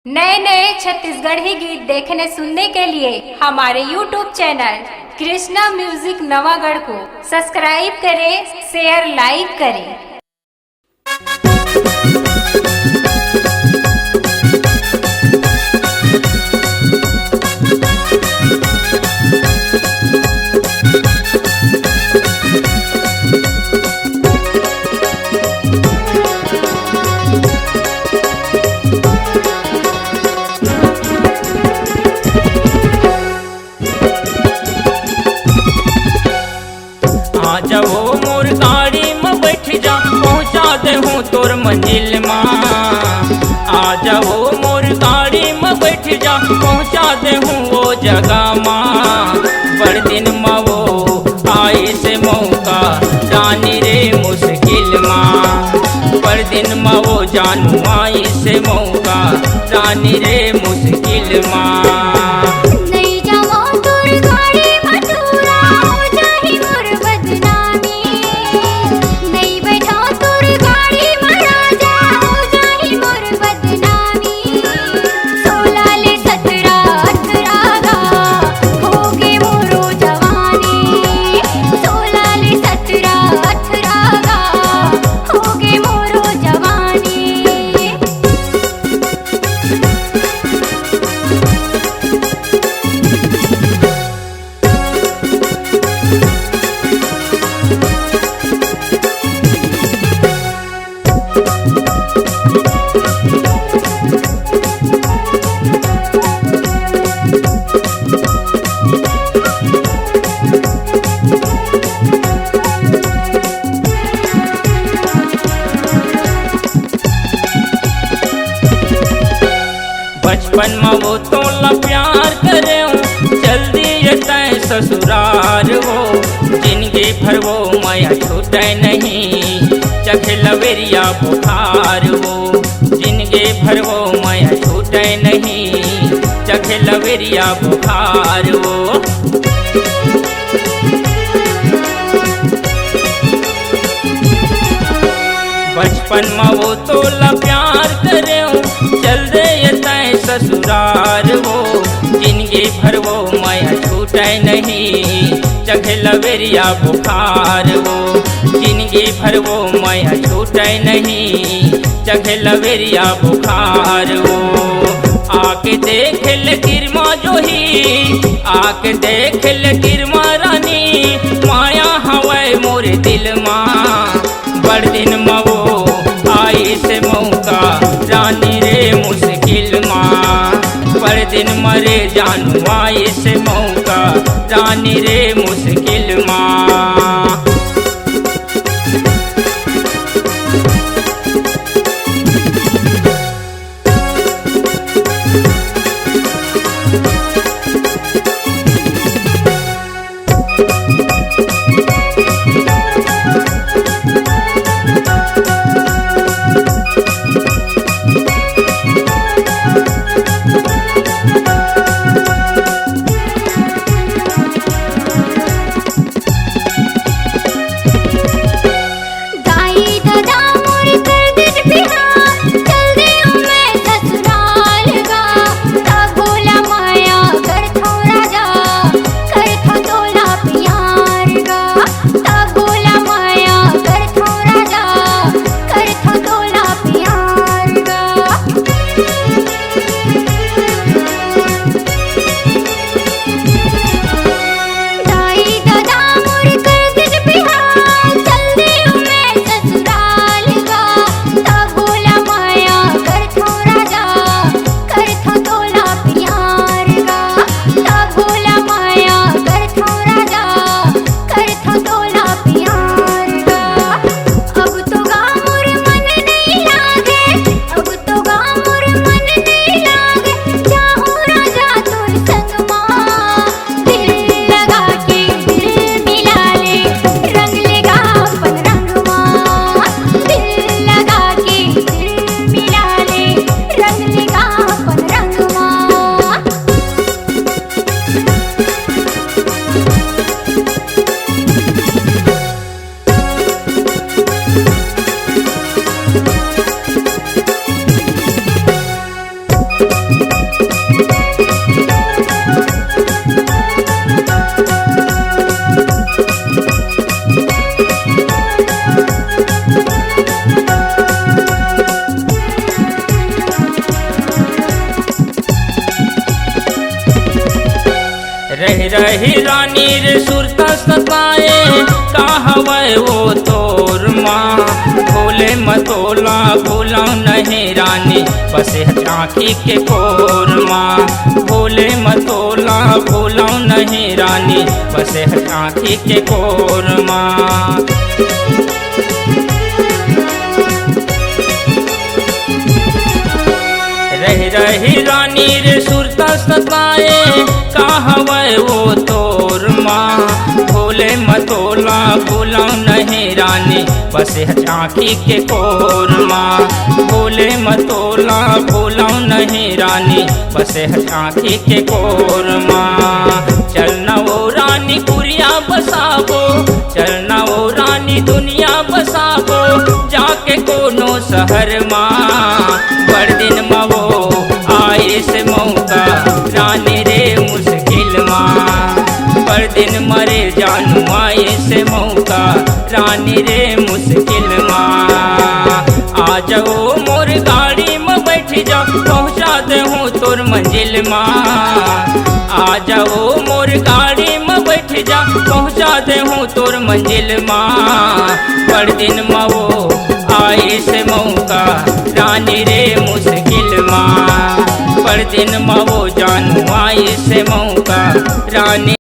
नए नए छत्तीसगढ़ी गीत देखने सुनने के लिए हमारे YouTube channel Krishna music Navagarh को सब्सक्राइब करें, शेयर लाइक करें। आ जाओ मोर गाड़ी में बैठ जा, पहुँचा दे हूँ तोर मंजिल माँ। आ जाओ मोर गाड़ी में बैठ जा, पहुँचा दे हूँ वो जगह माँ। बड़ दिन में वो आए से मौका जानी रे मुश्किल माँ। बड़ दिन में वो जानू आई से मौका जानी रे मुश्किल माँ। बचपन में वो तोला प्यार करे, जल्दी जतै ससुरार वो। जिंदगी भर वो माया छूटे नहीं, चखे लवेरिया बुखार वो। जिंदगी भर वो माया छूटे नहीं, चखे लवेरिया बुखार वो। बचपन में वो तोला प्यार करे, जल्दी जतै ससुरार वो। जिंदगी भर वो माया छूटे नहीं, चखे लवेरिया बुखार वो। जिंदगी भर वो माया छूटे नहीं, चखे लवेरिया बुखार वो। आके देख ले गिरमा जोही, आके देख ले गिरमा रानी, माया हवाए मोरे दिल माँ। बड़ दिन में वो आई से मौका जानी रे मुश्किल माँ। बड़ दिन मरे जानू आई से मौका जानी रे मुश्किल माँ। रह रही रानी रे सुरता सताए कहवे वो तोर माँ भोले मतोला भूलौ नहीं रानी बसे आँखी के कोर माँ भोले मतोला भूलौ नहीं रानी बसे आँखी के कोर माँ। रह रही रानी रे सुरता सताए कहवे वो तोर माँ भोले मतोला भूलौ नहीं रानी बसे आँखी के कोर माँ भोले मतोला भूलौ नहीं रानी बसे आँखी के कोर माँ। चलना वो रानी कुरिया बसाबो चलना वो रानी दुनिया बसाबो जाके कोनो शहर माँ बड़ दिन मवो आए से मौका रानी रे मुश्किल माँ बड़ दिन मरे जानू आए से मौका रानी रे मुश्किल माँ। आ जाओ मोर गाड़ी में बैठ जा पहुँचा दे हूँ तोर मंजिल माँ आ जाओ मोर गाड़ी में बैठ जा पहुँचा दे हूँ तोर मंजिल माँ बड़ दिन मवो आए से मौका रानी रे मुश्किल माँ बड़ दिन मवो जानू आए से मौका रानी